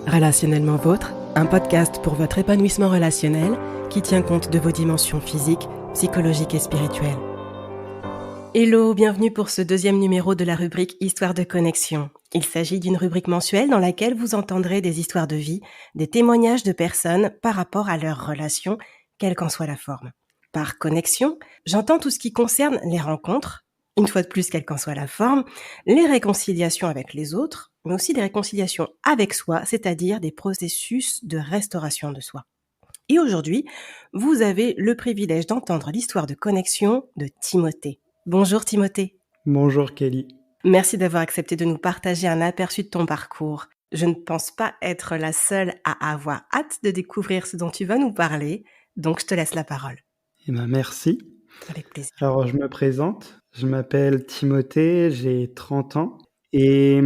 Relationnellement Vôtre, un podcast pour votre épanouissement relationnel qui tient compte de vos dimensions physiques, psychologiques et spirituelles. Hello, bienvenue pour ce deuxième numéro de la rubrique Histoire de connexion. Il s'agit d'une rubrique mensuelle dans laquelle vous entendrez des histoires de vie, des témoignages de personnes par rapport à leurs relations, quelle qu'en soit la forme. Par connexion, j'entends tout ce qui concerne les rencontres, une fois de plus quelle qu'en soit la forme, les réconciliations avec les autres, mais aussi des réconciliations avec soi, c'est-à-dire des processus de restauration de soi. Et aujourd'hui, vous avez le privilège d'entendre l'histoire de connexion de Timothée. Bonjour Timothée. Bonjour Kelly. Merci d'avoir accepté de nous partager un aperçu de ton parcours. Je ne pense pas être la seule à avoir hâte de découvrir ce dont tu vas nous parler, donc je te laisse la parole. Merci. Avec plaisir. Alors, je me présente. Je m'appelle Timothée, j'ai 30 ans. Et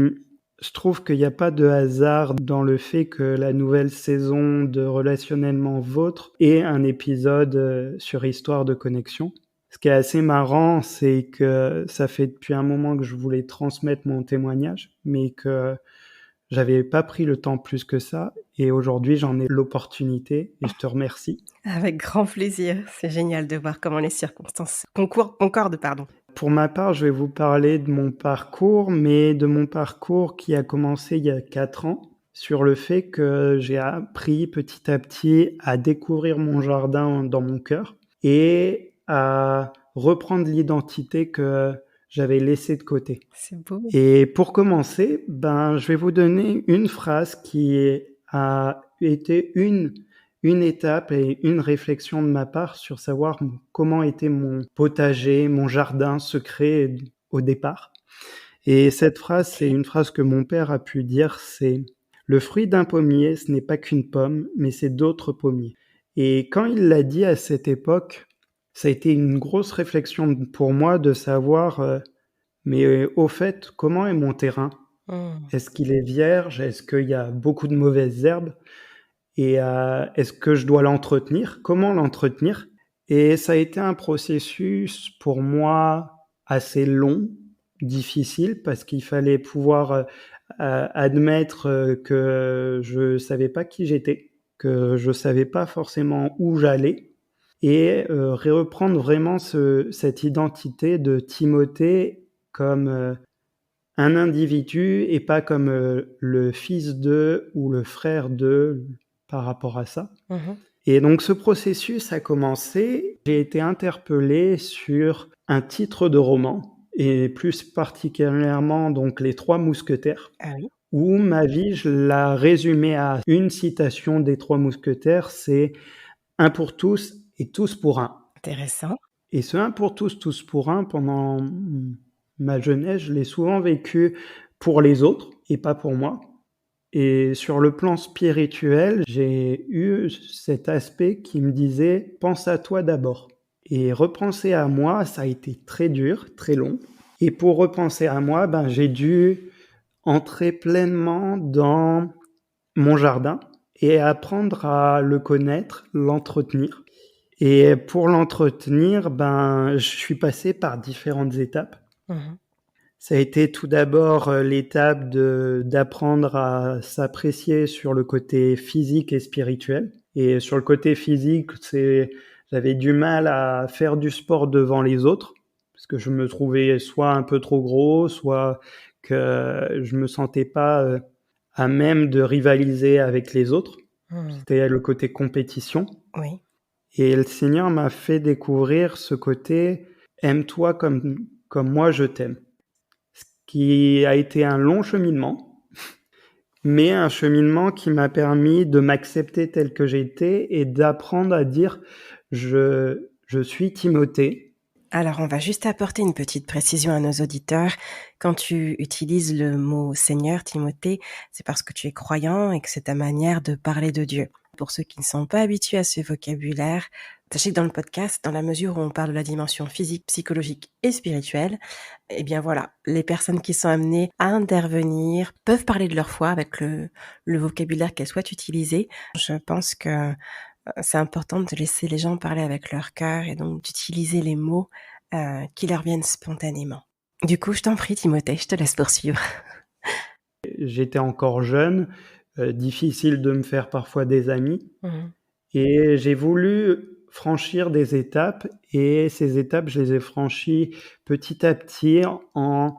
je trouve qu'il n'y a pas de hasard dans le fait que la nouvelle saison de Relationnellement Vôtre ait un épisode sur Histoire de connexion. Ce qui est assez marrant, c'est que ça fait depuis un moment que je voulais transmettre mon témoignage, mais que j'avais pas pris le temps plus que ça. Et aujourd'hui, j'en ai l'opportunité et je te remercie. Avec grand plaisir. C'est génial de voir comment les circonstances concordent. Pour ma part, je vais vous parler de mon parcours, mais de mon parcours qui a commencé il y a 4 ans, sur le fait que j'ai appris petit à petit à découvrir mon jardin dans mon cœur et à reprendre l'identité que j'avais laissée de côté. C'est beau. Et pour commencer, je vais vous donner une phrase qui a été une étape et une réflexion de ma part sur savoir comment était mon potager, mon jardin secret au départ. Et cette phrase, c'est une phrase que mon père a pu dire, c'est « Le fruit d'un pommier, ce n'est pas qu'une pomme, mais c'est d'autres pommiers ». Et quand il l'a dit à cette époque, ça a été une grosse réflexion pour moi de savoir... Mais au fait, comment est mon terrain ? Est-ce qu'il est vierge ? Est-ce qu'il y a beaucoup de mauvaises herbes ? Et est-ce que je dois l'entretenir ? Comment l'entretenir ? Et ça a été un processus pour moi assez long, difficile, parce qu'il fallait pouvoir admettre que je savais pas qui j'étais, que je savais pas forcément où j'allais, et reprendre vraiment cette identité de Timothée comme un individu et pas comme le fils de ou le frère de par rapport à ça. Et donc ce processus a commencé, j'ai été interpellé sur un titre de roman et plus particulièrement donc Les Trois Mousquetaires. Ah oui. Où ma vie, je la résumais à une citation des Trois Mousquetaires, c'est « un pour tous et tous pour un ». Intéressant. Et ce « un pour tous, tous pour un », pendant ma jeunesse, je l'ai souvent vécu pour les autres et pas pour moi. Et sur le plan spirituel, j'ai eu cet aspect qui me disait « pense à toi d'abord ». Et repenser à moi, ça a été très dur, très long. Et pour repenser à moi, j'ai dû entrer pleinement dans mon jardin et apprendre à le connaître, l'entretenir. Et pour l'entretenir, je suis passé par différentes étapes. Ça a été tout d'abord l'étape d'apprendre à s'apprécier sur le côté physique et spirituel. Et sur le côté physique, j'avais du mal à faire du sport devant les autres, parce que je me trouvais soit un peu trop gros, soit que je me sentais pas à même de rivaliser avec les autres. C'était le côté compétition. Oui. Et le Seigneur m'a fait découvrir ce côté « aime-toi comme moi je t'aime ». Ce qui a été un long cheminement, mais un cheminement qui m'a permis de m'accepter tel que j'étais et d'apprendre à dire « je suis Timothée ». Alors, on va juste apporter une petite précision à nos auditeurs. Quand tu utilises le mot Seigneur, Timothée, c'est parce que tu es croyant et que c'est ta manière de parler de Dieu. Pour ceux qui ne sont pas habitués à ce vocabulaire, sachez que dans le podcast, dans la mesure où on parle de la dimension physique, psychologique et spirituelle, eh bien voilà, les personnes qui sont amenées à intervenir peuvent parler de leur foi avec le vocabulaire qu'elles souhaitent utiliser. Je pense que c'est important de laisser les gens parler avec leur cœur et donc d'utiliser les mots qui leur viennent spontanément. Du coup, je t'en prie, Timothée, je te laisse poursuivre. J'étais encore jeune, difficile de me faire parfois des amis. Mmh. Et j'ai voulu franchir des étapes et ces étapes, je les ai franchies petit à petit en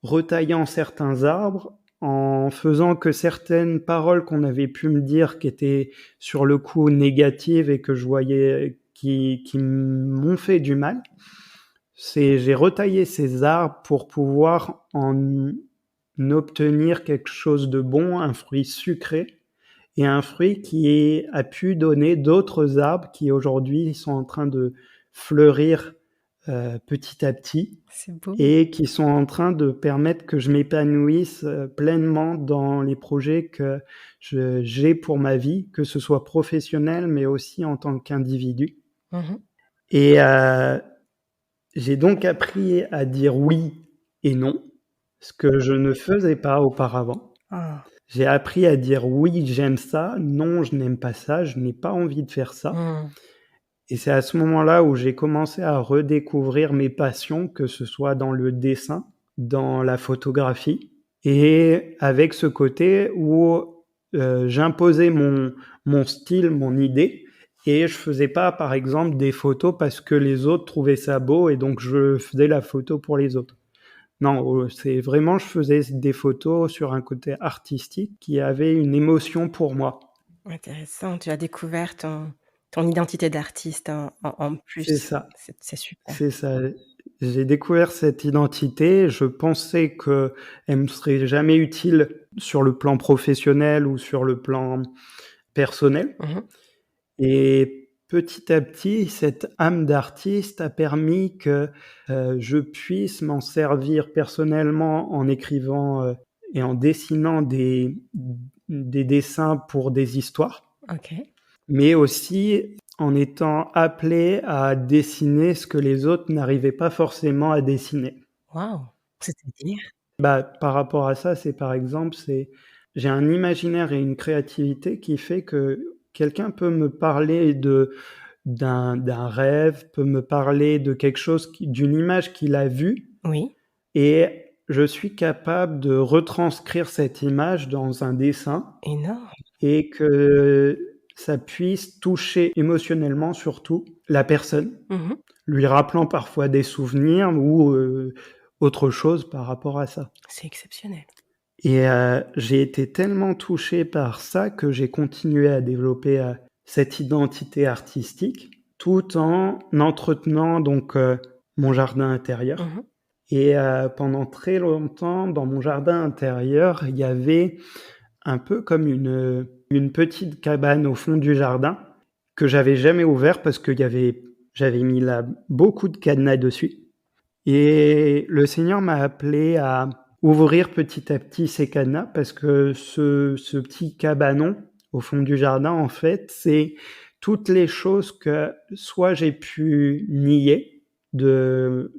retaillant certains arbres, en faisant que certaines paroles qu'on avait pu me dire qui étaient sur le coup négatives et que je voyais qui m'ont fait du mal, j'ai retaillé ces arbres pour pouvoir en obtenir quelque chose de bon, un fruit sucré et un fruit qui a pu donner d'autres arbres qui aujourd'hui sont en train de fleurir petit à petit C'est beau. et qui sont en train de permettre que je m'épanouisse pleinement dans les projets que j'ai pour ma vie, que ce soit professionnel, mais aussi en tant qu'individu. Mmh. Et j'ai donc appris à dire oui et non, ce que je ne faisais pas auparavant. Ah. J'ai appris à dire oui, j'aime ça, non, je n'aime pas ça, je n'ai pas envie de faire ça. Mmh. Et c'est à ce moment-là où j'ai commencé à redécouvrir mes passions, que ce soit dans le dessin, dans la photographie, et avec ce côté où j'imposais mon style, mon idée, et je faisais pas, par exemple, des photos parce que les autres trouvaient ça beau et donc je faisais la photo pour les autres. Non, c'est vraiment, je faisais des photos sur un côté artistique qui avait une émotion pour moi. Intéressant, tu as découvert ton identité d'artiste en C'est plus. ça. C'est super. C'est ça. J'ai découvert cette identité. Je pensais qu'elle me serait jamais utile sur le plan professionnel ou sur le plan personnel. Mmh. Et petit à petit, cette âme d'artiste a permis que je puisse m'en servir personnellement en écrivant et en dessinant des dessins pour des histoires, OK. mais aussi en étant appelé à dessiner ce que les autres n'arrivaient pas forcément à dessiner. Waouh! C'est-à-dire? Bah, par rapport à ça, c'est par exemple, j'ai un imaginaire et une créativité qui fait que quelqu'un peut me parler d'un rêve, peut me parler de quelque chose d'une image qu'il a vue Oui. et je suis capable de retranscrire cette image dans un dessin Énorme. et que ça puisse toucher émotionnellement surtout la personne, Mmh. lui rappelant parfois des souvenirs ou autre chose par rapport à ça. C'est exceptionnel. Et j'ai été tellement touché par ça que j'ai continué à développer cette identité artistique tout en entretenant donc mon jardin intérieur. Mmh. Et pendant très longtemps, dans mon jardin intérieur, il y avait un peu comme une petite cabane au fond du jardin que j'avais jamais ouvert parce que j'avais mis là beaucoup de cadenas dessus. Et le Seigneur m'a appelé à ouvrir petit à petit ces cadenas parce que ce petit cabanon au fond du jardin, en fait, c'est toutes les choses que soit j'ai pu nier de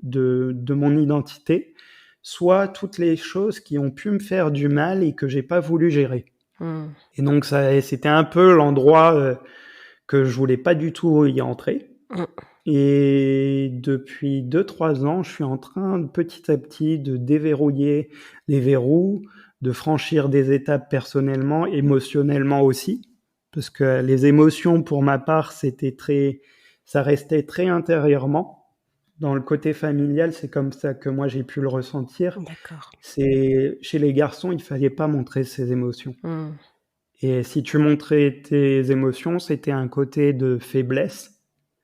mon identité, soit toutes les choses qui ont pu me faire du mal et que j'ai pas voulu gérer. Mmh. Et donc c'était un peu l'endroit que je voulais pas du tout y entrer. Mmh. Et depuis 2-3 ans, je suis en train petit à petit de déverrouiller les verrous, de franchir des étapes personnellement, émotionnellement aussi, parce que les émotions pour ma part, ça restait très intérieurement. Dans le côté familial, c'est comme ça que moi j'ai pu le ressentir. D'accord. C'est chez les garçons, il fallait pas montrer ses émotions. Mmh. Et si tu montrais tes émotions, c'était un côté de faiblesse.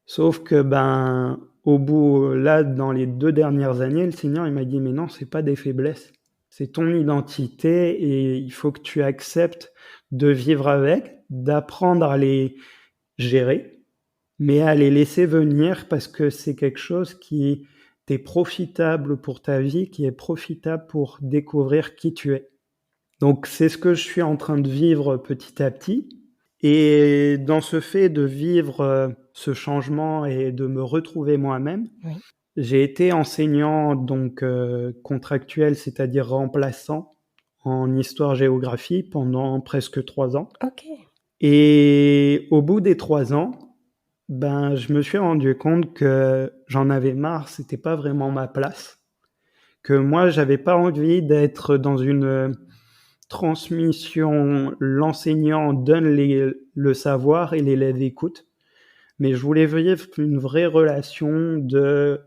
Sauf que, ben, au bout, là, dans les 2 dernières années, le Seigneur, il m'a dit: «Mais non, c'est pas des faiblesses. C'est ton identité et il faut que tu acceptes de vivre avec, d'apprendre à les gérer, mais à les laisser venir parce que c'est quelque chose qui t'est profitable pour ta vie, qui est profitable pour découvrir qui tu es». Donc c'est ce que je suis en train de vivre petit à petit et dans ce fait de vivre, ce changement et de me retrouver moi-même, Oui. j'ai été enseignant donc contractuel, c'est-à-dire remplaçant en histoire-géographie pendant presque 3 ans OK. et au bout des 3 ans, ben, je me suis rendu compte que j'en avais marre, c'était pas vraiment ma place, que moi j'avais pas envie d'être transmission, l'enseignant donne le savoir et l'élève écoute. Mais je voulais vivre une vraie relation de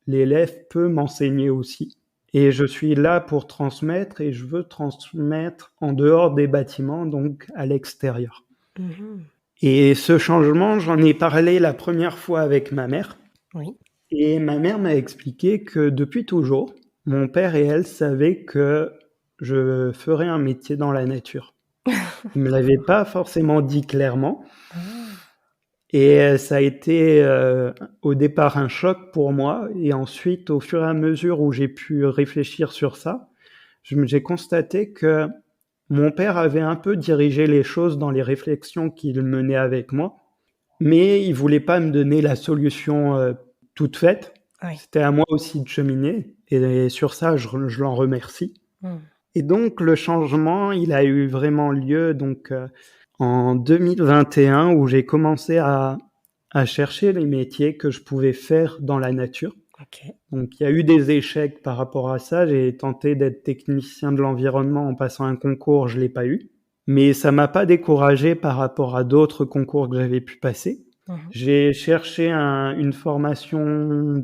l'élève peut m'enseigner aussi. Et je suis là pour transmettre et je veux transmettre en dehors des bâtiments, donc à l'extérieur. Mhm. Et ce changement, j'en ai parlé la première fois avec ma mère. Oui. Et ma mère m'a expliqué que depuis toujours, mon père et elle savaient que je ferais un métier dans la nature. Ils me l'avaient pas forcément dit clairement. Ah. Et ça a été au départ un choc pour moi. Et ensuite, au fur et à mesure où j'ai pu réfléchir sur ça, j'ai constaté que mon père avait un peu dirigé les choses dans les réflexions qu'il menait avec moi. Mais il voulait pas me donner la solution toute faite. Oui. C'était à moi aussi de cheminer. Et sur ça, je l'en remercie. Mm. Et donc, le changement, il a eu vraiment lieu en 2021 où j'ai commencé à chercher les métiers que je pouvais faire dans la nature. Ok. Donc, il y a eu des échecs par rapport à ça. J'ai tenté d'être technicien de l'environnement en passant un concours, je l'ai pas eu. Mais ça m'a pas découragé par rapport à d'autres concours que j'avais pu passer. Mhm. J'ai cherché une formation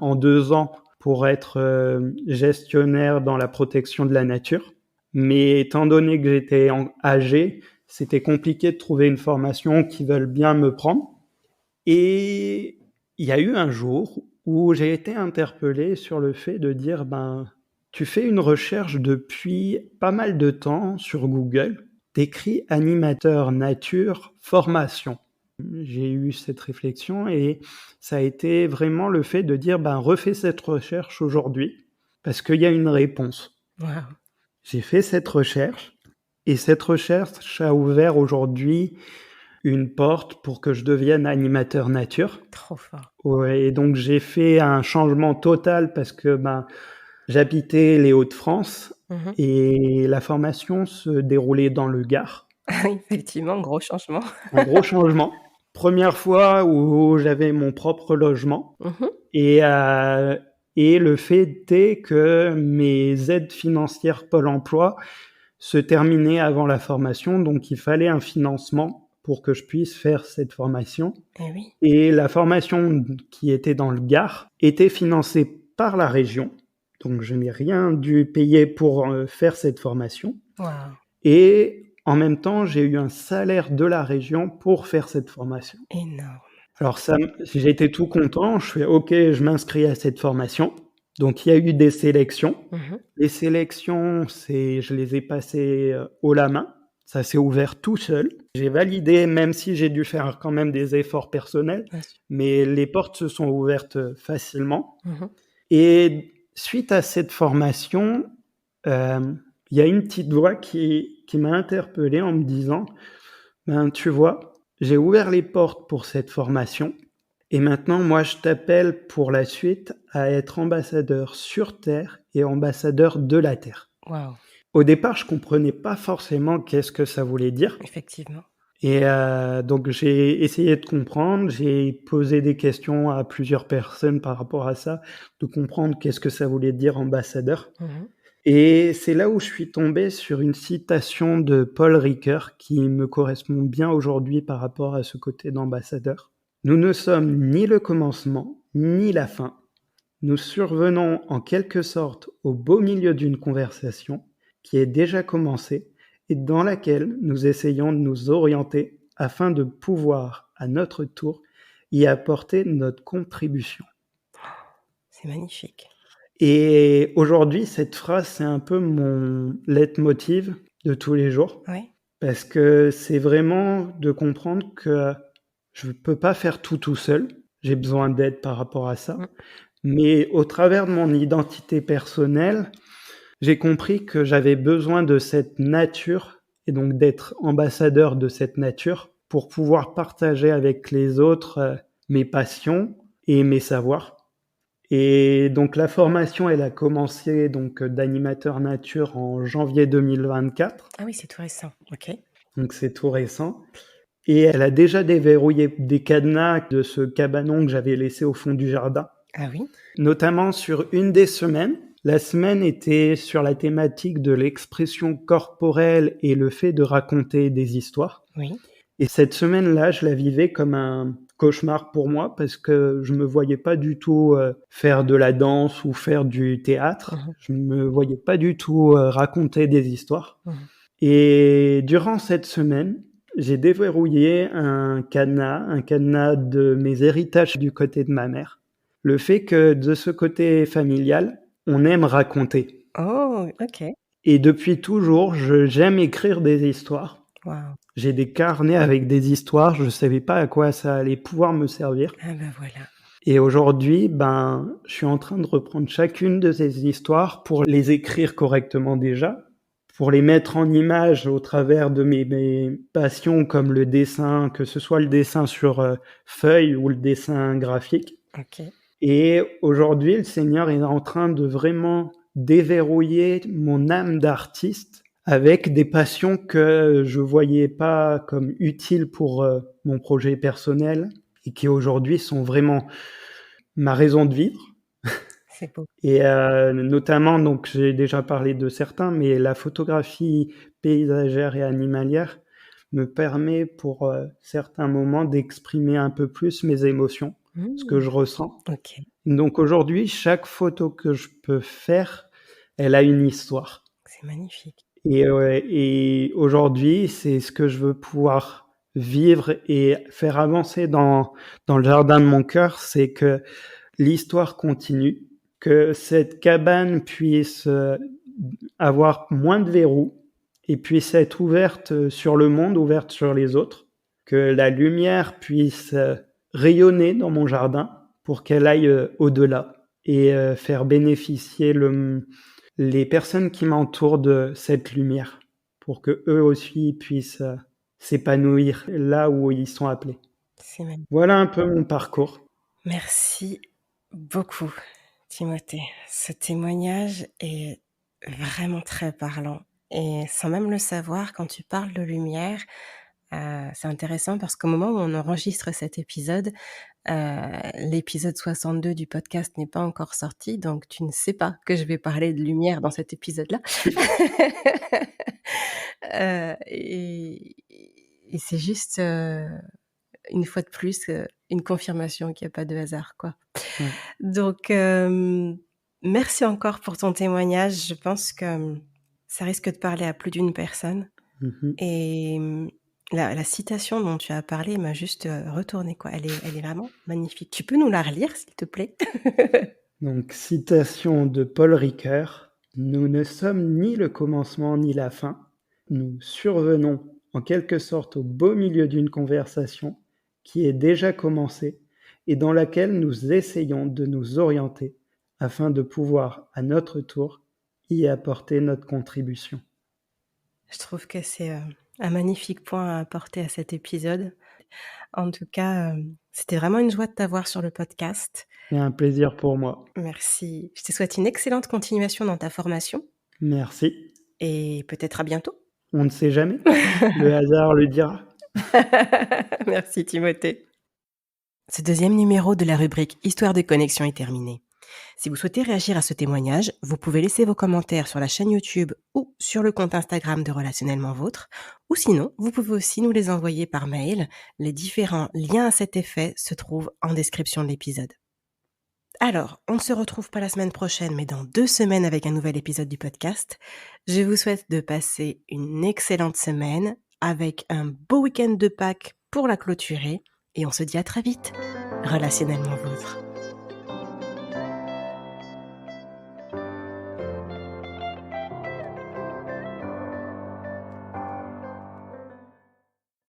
en 2 ans pour être gestionnaire dans la protection de la nature. Mais étant donné que j'étais âgé, c'était compliqué de trouver une formation qui veuille bien me prendre. Et il y a eu un jour où j'ai été interpellé sur le fait de dire tu fais une recherche depuis pas mal de temps sur Google, t'écris animateur nature formation. J'ai eu cette réflexion et ça a été vraiment le fait de dire refais cette recherche aujourd'hui parce qu'il y a une réponse. Wow. J'ai fait cette recherche et cette recherche a ouvert aujourd'hui une porte pour que je devienne animateur nature. Trop fort. Ouais, et donc j'ai fait un changement total parce que j'habitais les Hauts-de-France et la formation se déroulait dans le Gard. Effectivement, gros changement. Un gros changement. Première fois où j'avais mon propre logement et le fait est que mes aides financières Pôle emploi se terminaient avant la formation, donc il fallait un financement pour que je puisse faire cette formation. Eh oui. Et la formation qui était dans le Gard était financée par la région, donc je n'ai rien dû payer pour faire cette formation. Wow. Et en même temps, j'ai eu un salaire de la région pour faire cette formation. Énorme. Alors ça, j'ai été tout content. Je fais OK, je m'inscris à cette formation. Donc il y a eu des sélections. Les sélections, je les ai passées haut la main. Ça s'est ouvert tout seul. J'ai validé, même si j'ai dû faire quand même des efforts personnels, mais les portes se sont ouvertes facilement. Et suite à cette formation, il y a une petite voix qui m'a interpellé en me disant tu vois, j'ai ouvert les portes pour cette formation et maintenant, moi, je t'appelle pour la suite à être ambassadeur sur Terre et ambassadeur de la Terre. Wow. Au départ, je comprenais pas forcément qu'est-ce que ça voulait dire. Effectivement. Et donc, j'ai essayé de comprendre. J'ai posé des questions à plusieurs personnes par rapport à ça, de comprendre qu'est-ce que ça voulait dire ambassadeur. Et c'est là où je suis tombé sur une citation de Paul Ricoeur qui me correspond bien aujourd'hui par rapport à ce côté d'ambassadeur. Nous ne sommes ni le commencement, ni la fin. Nous survenons en quelque sorte au beau milieu d'une conversation qui est déjà commencée et dans laquelle nous essayons de nous orienter afin de pouvoir, à notre tour, y apporter notre contribution. C'est magnifique. Et aujourd'hui, cette phrase, c'est un peu mon leitmotiv de tous les jours. Oui. Parce que c'est vraiment de comprendre que je ne peux pas faire tout seul. J'ai besoin d'aide par rapport à ça. Mais au travers de mon identité personnelle, j'ai compris que j'avais besoin de cette nature et donc d'être ambassadeur de cette nature pour pouvoir partager avec les autres mes passions et mes savoirs. Et donc la formation, elle a commencé d'animateur nature en janvier 2024. Ah oui, c'est tout récent. Ok. Donc c'est tout récent. Et elle a déjà déverrouillé des cadenas de ce cabanon que j'avais laissé au fond du jardin. Ah oui. Notamment sur une des semaines, La semaine était sur la thématique de l'expression corporelle et le fait de raconter des histoires. Oui. Et cette semaine-là, je la vivais comme un cauchemar pour moi parce que je me voyais pas du tout faire de la danse ou faire du théâtre. Je me voyais pas du tout raconter des histoires. Et durant cette semaine, j'ai déverrouillé un cadenas de mes héritages du côté de ma mère. Le fait que de ce côté familial, on aime raconter. Oh, ok. Et depuis toujours, j'aime écrire des histoires. Wow. J'ai des carnets avec des histoires, je savais pas à quoi ça allait pouvoir me servir. Ah ben voilà. Et aujourd'hui, je suis en train de reprendre chacune de ces histoires pour les écrire correctement déjà, pour les mettre en image au travers de mes passions comme le dessin, que ce soit le dessin sur feuille ou le dessin graphique. Ok. Et aujourd'hui, le Seigneur est en train de vraiment déverrouiller mon âme d'artiste avec des passions que je voyais pas comme utiles pour mon projet personnel et qui aujourd'hui sont vraiment ma raison de vivre. C'est beau. Et notamment, donc j'ai déjà parlé de certains, mais la photographie paysagère et animalière me permet pour certains moments d'exprimer un peu plus mes émotions, ce que je ressens. Ok. Donc aujourd'hui, chaque photo que je peux faire, elle a une histoire. C'est magnifique. Et aujourd'hui, c'est ce que je veux pouvoir vivre et faire avancer dans le jardin de mon cœur, c'est que l'histoire continue, que cette cabane puisse avoir moins de verrous et puisse être ouverte sur le monde, ouverte sur les autres, que la lumière puisse rayonner dans mon jardin pour qu'elle aille au-delà et faire bénéficier les personnes qui m'entourent de cette lumière pour que eux aussi puissent s'épanouir là où ils sont appelés. C'est magnifique. Voilà un peu mon parcours. Merci beaucoup, Timothée. Ce témoignage est vraiment très parlant. Et sans même le savoir, quand tu parles de lumière, c'est intéressant parce qu'au moment où on enregistre cet épisode, l'épisode 62 du podcast n'est pas encore sorti, donc tu ne sais pas que je vais parler de lumière dans cet épisode-là. Et c'est juste, une fois de plus, une confirmation qu'il n'y a pas de hasard, quoi. Ouais. Donc, merci encore pour ton témoignage. Je pense que ça risque de parler à plus d'une personne. Et la citation dont tu as parlé m'a juste retourné, quoi. Elle est vraiment magnifique. Tu peux nous la relire, s'il te plaît? Donc, citation de Paul Ricoeur. « Nous ne sommes ni le commencement ni la fin. Nous survenons en quelque sorte au beau milieu d'une conversation qui est déjà commencée et dans laquelle nous essayons de nous orienter afin de pouvoir, à notre tour, y apporter notre contribution. » Je trouve que c'est un magnifique point à apporter à cet épisode. En tout cas, c'était vraiment une joie de t'avoir sur le podcast. C'est un plaisir pour moi. Merci. Je te souhaite une excellente continuation dans ta formation. Merci. Et peut-être à bientôt. On ne sait jamais. Le hasard le dira. Merci Timothée. Ce deuxième numéro de la rubrique Histoire de connexion est terminé. Si vous souhaitez réagir à ce témoignage, vous pouvez laisser vos commentaires sur la chaîne YouTube ou sur le compte Instagram de Relationnellement Vôtre, ou sinon, vous pouvez aussi nous les envoyer par mail. Les différents liens à cet effet se trouvent en description de l'épisode. Alors, on ne se retrouve pas la semaine prochaine, mais dans 2 semaines avec un nouvel épisode du podcast. Je vous souhaite de passer une excellente semaine avec un beau week-end de Pâques pour la clôturer, et on se dit à très vite. Relationnellement Vôtre.